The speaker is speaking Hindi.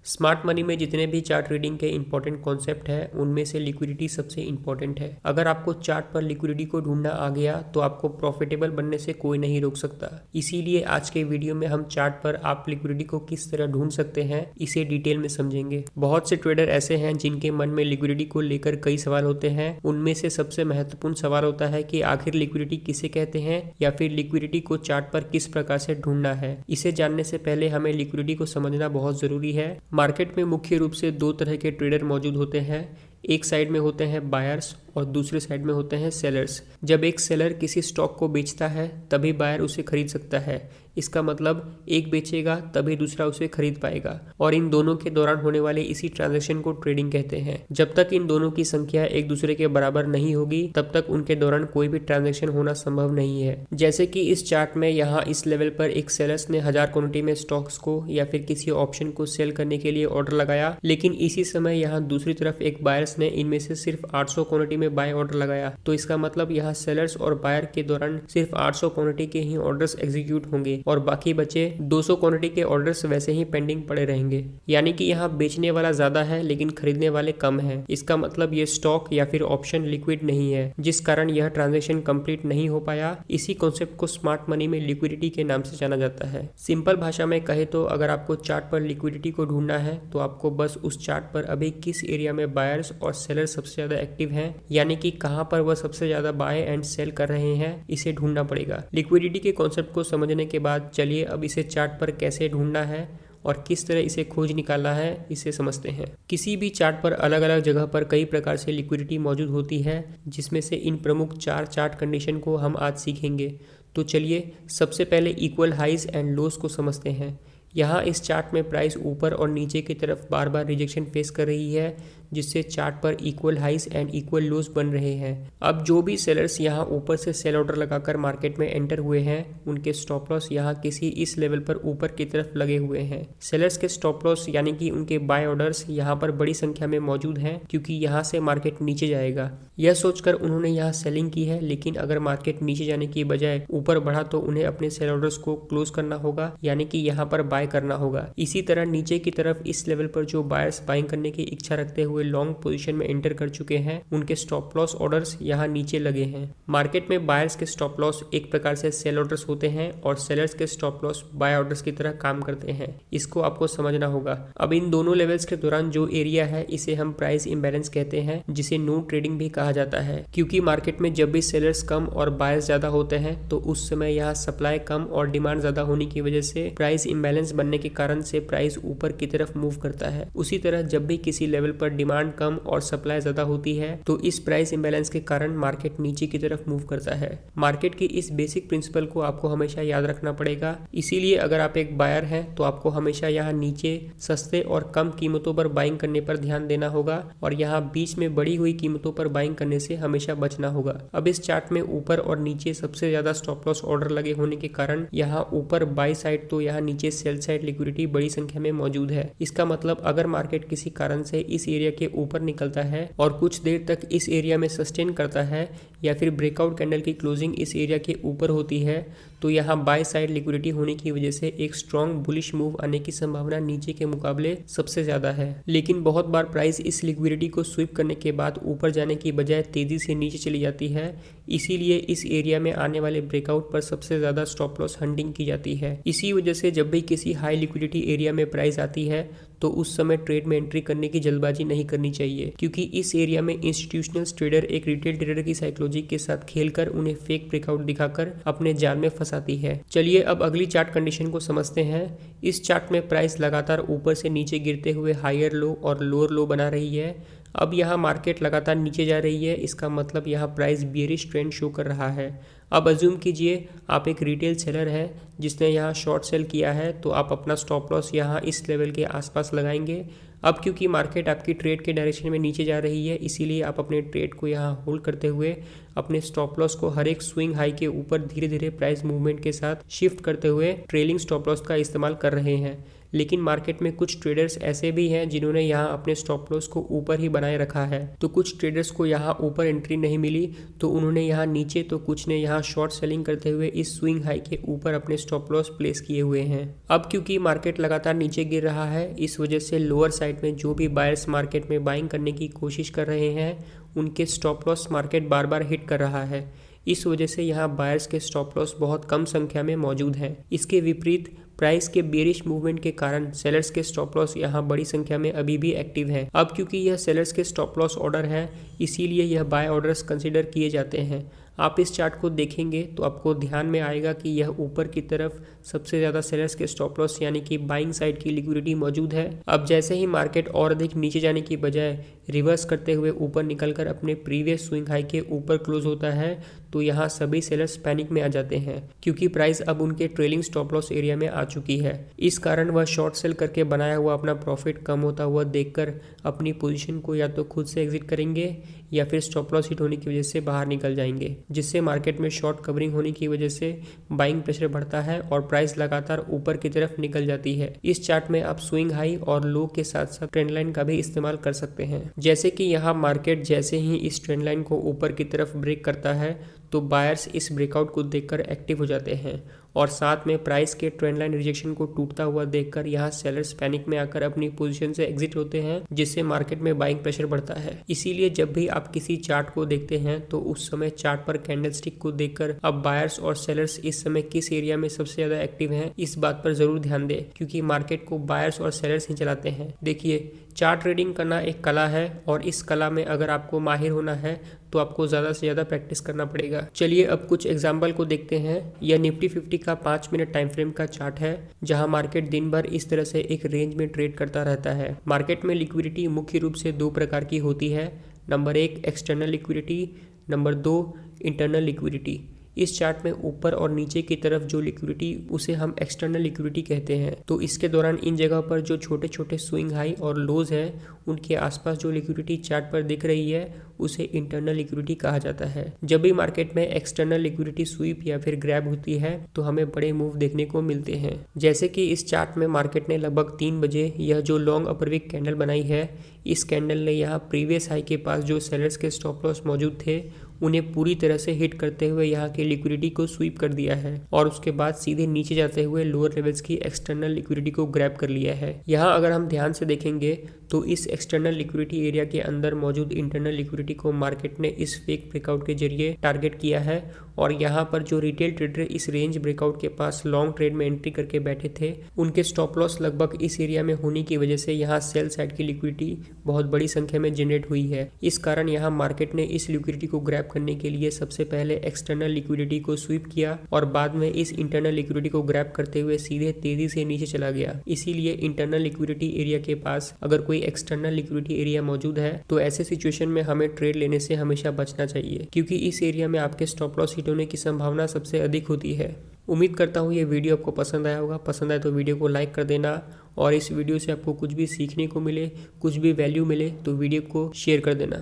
स्मार्ट मनी में जितने भी चार्ट रीडिंग के इंपॉर्टेंट कॉन्सेप्ट हैं उनमें से लिक्विडिटी सबसे इंपॉर्टेंट है। अगर आपको चार्ट पर लिक्विडिटी को ढूंढना आ गया तो आपको प्रॉफिटेबल बनने से कोई नहीं रोक सकता। इसीलिए आज के वीडियो में हम चार्ट पर आप लिक्विडिटी को किस तरह ढूंढ सकते हैं इसे डिटेल में समझेंगे। बहुत से ट्रेडर ऐसे हैं जिनके मन में लिक्विडिटी को लेकर कई सवाल होते हैं। उनमें से सबसे महत्वपूर्ण सवाल होता है कि आखिर लिक्विडिटी किसे कहते हैं या फिर लिक्विडिटी को चार्ट पर किस प्रकार से ढूंढना है। इसे जानने से पहले हमें लिक्विडिटी को समझना बहुत जरूरी है। मार्केट में मुख्य रूप से दो तरह के ट्रेडर मौजूद होते हैं। एक साइड में होते हैं बायर्स और दूसरे साइड में होते हैं सेलर्स। जब एक सेलर किसी स्टॉक को बेचता है तभी बायर उसे खरीद सकता है। इसका मतलब एक बेचेगा तभी दूसरा उसे खरीद पाएगा और इन दोनों के दौरान होने वाले इसी ट्रांजैक्शन को ट्रेडिंग कहते हैं। जब तक इन दोनों की संख्या एक दूसरे के बराबर नहीं होगी तब तक उनके दौरान कोई भी ट्रांजैक्शन होना संभव नहीं है। जैसे कि इस चार्ट में यहाँ इस लेवल पर एक सेलर्स ने 1000 क्वांटिटी में स्टॉक्स को या फिर किसी ऑप्शन को सेल करने के लिए ऑर्डर लगाया, लेकिन इसी समय यहाँ दूसरी तरफ एक बायर्स ने इनमें से सिर्फ 800 क्वांटिटी में बाय ऑर्डर लगाया। तो इसका मतलब यहाँ सेलर्स और बायर के दौरान सिर्फ 800 क्वांटिटी के ही ऑर्डर्स एग्जीक्यूट होंगे और बाकी बचे 200 क्वांटिटी के ऑर्डर्स वैसे ही पेंडिंग पड़े रहेंगे। यानी कि यहाँ बेचने वाला ज्यादा है लेकिन खरीदने वाले कम है। इसका मतलब ये स्टॉक या फिर ऑप्शन लिक्विड नहीं है, जिस कारण यह ट्रांजैक्शन कंप्लीट नहीं हो पाया। इसी कॉन्सेप्ट को स्मार्ट मनी में लिक्विडिटी के नाम से जाना जाता है। सिंपल भाषा में कहे तो अगर आपको चार्ट पर लिक्विडिटी को ढूंढना है तो आपको बस उस चार्ट पर अभी किस एरिया में बायर्स और सेलर सबसे ज्यादा एक्टिव हैं, यानी कि कहां पर वह सबसे ज्यादा बाय एंड सेल कर रहे हैं, इसे ढूंढना पड़ेगा। लिक्विडिटी के कॉन्सेप्ट को समझने के बाद चलिए अब इसे चार्ट पर कैसे ढूंढना है और किस तरह इसे खोज निकालना है इसे समझते हैं। किसी भी चार्ट पर अलग अलग जगह पर कई प्रकार से लिक्विडिटी मौजूद होती है, जिसमें से इन प्रमुख 4 चार्ट कंडीशन को हम आज सीखेंगे। तो चलिए सबसे पहले इक्वल हाइज एंड लोस को समझते हैं। यहाँ इस चार्ट में प्राइस ऊपर और नीचे की तरफ बार बार रिजेक्शन फेस कर रही है, जिससे चार्ट पर equal highs and equal lows बन रहे हैं। अब जो भी सेलर्स यहाँ ऊपर से सेल ऑर्डर लगाकर मार्केट में एंटर हुए हैं उनके स्टॉप लॉस यहाँ किसी इस लेवल पर ऊपर की तरफ लगे हुए हैं। सेलर्स के स्टॉप लॉस यानी कि उनके बाय ऑर्डर्स यहाँ पर बड़ी संख्या में मौजूद हैं, क्योंकि यहाँ से मार्केट नीचे जाएगा। यह सोचकर उन्होंने यहाँ सेलिंग की है, लेकिन अगर मार्केट नीचे जाने की बजाय ऊपर बढ़ा तो उन्हें अपने सेल ऑर्डर्स को क्लोज करना होगा, यानी कि यहाँ पर बाय करना होगा। इसी तरह नीचे की तरफ इस लेवल पर जो बायर्स बाइंग करने की इच्छा रखते हुए लॉन्ग पोजीशन में एंटर कर चुके हैं उनके स्टॉप लॉस ऑर्डर्स यहाँ नीचे लगे हैं। मार्केट में बायर्स के स्टॉप लॉस एक प्रकार से सेल ऑर्डर्स होते हैं और सेलर्स के स्टॉप लॉस बाय ऑर्डर्स की तरह काम करते हैं। इसको आपको समझना होगा। अब इन दोनों लेवल्स के दौरान जो एरिया है इसे हम प्राइस इम्बैलेंस कहते हैं, जिसे नो ट्रेडिंग भी कहा जाता है, क्योंकि मार्केट में जब भी सेलर्स कम और बायर्स ज्यादा होते हैं तो उस समय यहाँ सप्लाई कम और डिमांड ज्यादा होने की वजह से प्राइस इम्बैलेंस बनने के कारण से प्राइस ऊपर की तरफ मूव करता है। उसी तरह जब भी किसी लेवल पर डिमांड कम और सप्लाई ज्यादा होती है तो इस प्राइस इंबैलेंस के कारण मार्केट नीचे की तरफ मूव करता है। मार्केट की इस बेसिक प्रिंसिपल को आपको हमेशा याद रखना पड़ेगा। इसीलिए अगर आप एक बायर हैं तो आपको हमेशा यहाँ नीचे सस्ते और कम कीमतों पर बाइंग करने पर ध्यान देना होगा और यहाँ बीच में बढ़ी हुई कीमतों पर बाइंग करने से हमेशा बचना होगा। अब इस चार्ट में ऊपर और नीचे सबसे ज्यादा स्टॉप लॉस ऑर्डर लगे होने के कारण यहाँ ऊपर बाई साइड तो यहाँ नीचे सेल साइड लिक्विडिटी बड़ी संख्या में मौजूद है। इसका मतलब अगर मार्केट किसी कारण से इस एरिया के ऊपर निकलता है और कुछ देर तक इस एरिया में सस्टेन करता है या फिर ब्रेकआउट कैंडल की क्लोजिंग इस एरिया के ऊपर होती है तो यहाँ बाय साइड लिक्विडिटी होने की वजह से एक स्ट्रॉन्ग बुलिश मूव आने की संभावना नीचे के मुकाबले सबसे ज्यादा है। लेकिन बहुत बार प्राइस इस लिक्विडिटी को स्वीप करने के बाद ऊपर जाने की बजाय तेजी से नीचे चली जाती है। इसीलिए इस एरिया में आने वाले ब्रेकआउट पर सबसे ज्यादा स्टॉप लॉस हंटिंग की जाती है। इसी वजह से जब भी किसी हाई लिक्विडिटी एरिया में प्राइस आती है तो उस समय ट्रेड में एंट्री करने की जल्दबाजी नहीं करनी चाहिए, क्योंकि इस एरिया में इंस्टीट्यूशनल ट्रेडर एक रिटेल ट्रेडर की साइकोलॉजी के साथ खेलकर उन्हें फेक ब्रेकआउट दिखाकर अपने जाल में फंसाती है। चलिए अब अगली चार्ट कंडीशन को समझते हैं। इस चार्ट में प्राइस लगातार ऊपर से नीचे गिरते हुए हायर लो और लोअर लो बना रही है। अब यहाँ मार्केट लगातार नीचे जा रही है, इसका मतलब यहाँ प्राइस बियरिश ट्रेंड शो कर रहा है। अब अज्यूम कीजिए आप एक रिटेल सेलर है जिसने यहाँ शॉर्ट सेल किया है, तो आप अपना स्टॉप लॉस यहाँ इस लेवल के आसपास लगाएंगे। अब क्योंकि मार्केट आपकी ट्रेड के डायरेक्शन में नीचे जा रही है, इसीलिए आप अपने ट्रेड को यहाँ होल्ड करते हुए अपने स्टॉप लॉस को हर एक स्विंग हाई के ऊपर धीरे धीरे प्राइस मूवमेंट के साथ शिफ्ट करते हुए ट्रेलिंग स्टॉप लॉस का इस्तेमाल कर रहे हैं। लेकिन मार्केट में कुछ ट्रेडर्स ऐसे भी हैं जिन्होंने यहाँ अपने स्टॉप लॉस को ऊपर ही बनाए रखा है। तो कुछ ट्रेडर्स को यहाँ ऊपर एंट्री नहीं मिली तो उन्होंने यहाँ नीचे, तो कुछ ने यहाँ शॉर्ट सेलिंग करते हुए इस स्विंग हाई के ऊपर अपने स्टॉप लॉस प्लेस किए हुए हैं। अब क्योंकि मार्केट लगातार नीचे गिर रहा है, इस वजह से लोअर साइड में जो भी बायर्स मार्केट में बाइंग करने की कोशिश कर रहे हैं उनके स्टॉप लॉस मार्केट बार बार हिट कर रहा है। इस वजह से यहाँ बायर्स के स्टॉप लॉस बहुत कम संख्या में मौजूद हैं। इसके विपरीत प्राइस के बेरिश मूवमेंट के कारण सेलर्स के स्टॉप लॉस यहाँ बड़ी संख्या में अभी भी एक्टिव है। अब क्योंकि यह सेलर्स के स्टॉप लॉस ऑर्डर है, इसीलिए यह बाय ऑर्डर्स कंसिडर किए जाते हैं। आप इस चार्ट को देखेंगे तो आपको ध्यान में आएगा कि यह ऊपर की तरफ सबसे ज़्यादा सेलर्स के स्टॉप लॉस यानी कि बाइंग साइड की लिक्विडिटी मौजूद है। अब जैसे ही मार्केट और अधिक नीचे जाने की बजाय रिवर्स करते हुए ऊपर निकलकर अपने प्रीवियस स्विंग हाई के ऊपर क्लोज होता है तो यहाँ सभी सेलर्स पैनिक में आ जाते हैं क्योंकि प्राइस अब उनके ट्रेलिंग स्टॉप लॉस एरिया में आ चुकी है। इस कारण वह शॉर्ट सेल करके बनाया हुआ अपना प्रॉफिट कम होता हुआ देखकर अपनी पोजीशन को या तो खुद से एग्जिट करेंगे या फिर स्टॉप लॉस हिट होने की वजह से बाहर निकल जाएंगे, जिससे मार्केट में शॉर्ट कवरिंग होने की वजह से बाइंग प्रेशर बढ़ता है और प्राइस लगातार ऊपर की तरफ निकल जाती है। इस चार्ट में आप स्विंग हाई और लो के साथ साथ ट्रेंड लाइन का भी इस्तेमाल कर सकते हैं। जैसे कि यहाँ मार्केट जैसे ही इस ट्रेंड लाइन को ऊपर की तरफ ब्रेक करता है तो बायर्स इस ब्रेकआउट को देखकर एक्टिव हो जाते हैं और साथ में प्राइस के ट्रेंड लाइन रिजेक्शन को टूटता हुआ देखकर यहाँ सेलर्स पैनिक में आकर अपनी पोजीशन से एग्जिट होते हैं, जिससे मार्केट में बाइंग प्रेशर बढ़ता है। इसीलिए जब भी आप किसी चार्ट को देखते हैं तो उस समय चार्ट पर कैंडलस्टिक को देखकर अब बायर्स और सेलर्स इस समय किस एरिया में सबसे ज्यादा एक्टिव हैं इस बात पर जरूर ध्यान दें, क्योंकि मार्केट को बायर्स और सेलर्स ही चलाते हैं। देखिए, चार्ट ट्रेडिंग करना एक कला है और इस कला में अगर आपको माहिर होना है तो आपको ज़्यादा से ज़्यादा प्रैक्टिस करना पड़ेगा। चलिए अब कुछ एग्जाम्पल को देखते हैं। यह निफ्टी 50 का 5 मिनट टाइम फ्रेम का चार्ट है, जहां मार्केट दिन भर इस तरह से एक रेंज में ट्रेड करता रहता है। मार्केट में लिक्विडिटी मुख्य रूप से दो प्रकार की होती है। Number 1 external liquidity, number 2 internal liquidity. इस चार्ट में ऊपर और नीचे की तरफ जो लिक्विडिटी उसे हम एक्सटर्नल लिक्विडिटी कहते हैं। तो इसके दौरान इन जगह पर जो छोटे छोटे स्विंग हाई और लोज हैं उनके आसपास जो लिक्विडिटी चार्ट पर दिख रही है उसे इंटरनल लिक्विडिटी कहा जाता है। जब भी मार्केट में एक्सटर्नल लिक्विडिटी स्वीप या फिर ग्रैब होती है तो हमें बड़े मूव देखने को मिलते हैं। जैसे कि इस चार्ट में मार्केट ने लगभग 3 बजे यह जो लॉन्ग अपर वीक कैंडल बनाई है, इस कैंडल ने यहाँ प्रीवियस हाई के पास जो सेलर्स के स्टॉप लॉस मौजूद थे उन्हें पूरी तरह से हिट करते हुए यहाँ की लिक्विडिटी को स्वीप कर दिया है और उसके बाद सीधे नीचे जाते हुए लोअर लेवल्स की एक्सटर्नल लिक्विडिटी को ग्रैब कर लिया है। यहाँ अगर हम ध्यान से देखेंगे तो इस एक्सटर्नल लिक्विडिटी एरिया के अंदर मौजूद इंटरनल लिक्विडिटी को मार्केट ने इस फेक ब्रेकआउट के जरिए टारगेट किया है और यहाँ पर जो रिटेल ट्रेडर इस रेंज ब्रेकआउट के पास लॉन्ग ट्रेड में एंट्री करके बैठे थे उनके स्टॉप लॉस लगभग इस एरिया में होने की वजह से यहाँ सेल साइड की लिक्विडिटी बहुत बड़ी संख्या में जनरेट हुई है। इस कारण यहाँ मार्केट ने इस लिक्विडिटी को ग्रैब करने के लिए सबसे पहले एक्सटर्नल लिक्विडिटी को स्वीप किया और बाद में इस इंटरनल लिक्विडिटी को ग्रैब करते हुए सीधे तेजी से नीचे चला गया। इसीलिए इंटरनल लिक्विडिटी एरिया के पास अगर कोई एक्सटर्नल लिक्विडिटी एरिया मौजूद है तो ऐसे सिचुएशन में हमें ट्रेड लेने से हमेशा बचना चाहिए, क्योंकि इस एरिया में आपके स्टॉप लॉस हिट होने की संभावना सबसे अधिक होती है। उम्मीद करता हूँ ये वीडियो आपको पसंद आया होगा। पसंद आए तो वीडियो को लाइक कर देना और इस वीडियो से आपको कुछ भी सीखने को मिले, कुछ भी वैल्यू मिले तो वीडियो को शेयर कर देना।